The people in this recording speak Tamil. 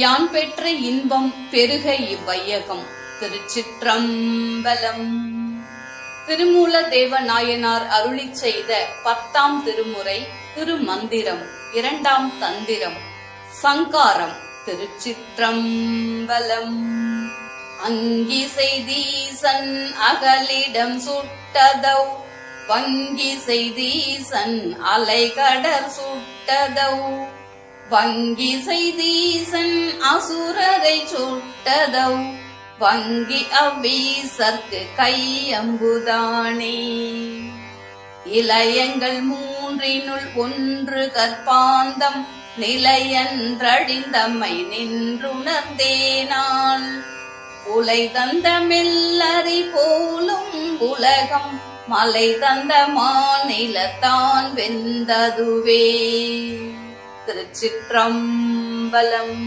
யான் பெற்ற இன்பம் பெருக இவ்வையகம். திருச்சிற்றம்பலம். திருமூல தேவ நாயனார் அருளிச் செய்த 10ஆம் திருமுறை திருமந்திரம் 2ஆம் தந்திரம் சங்காரம். திருச்சிற்றம்பலம். அங்கி செய்தீசன் அகலிடம் சுட்டதௌ, வங்கி செய்தீசன் அலைகடற் சுட்டதௌ, வங்கி செய்தீசன் அசுரரை சுட்டதௌ, வங்கி அவ்வீசற்கு கையம்புதானே. இளையங்கள் மூன்றினுள் ஒன்று கற்பாந்தம், நிலையன்றடிந்தம்மை நின்றுணர்ந்தேனால், உலை தந்த மெல்லறி போலும் உலகம், மலை தந்த மாநிலத்தான் வெந்ததுவே. திருச்சிற்றம்பலம்.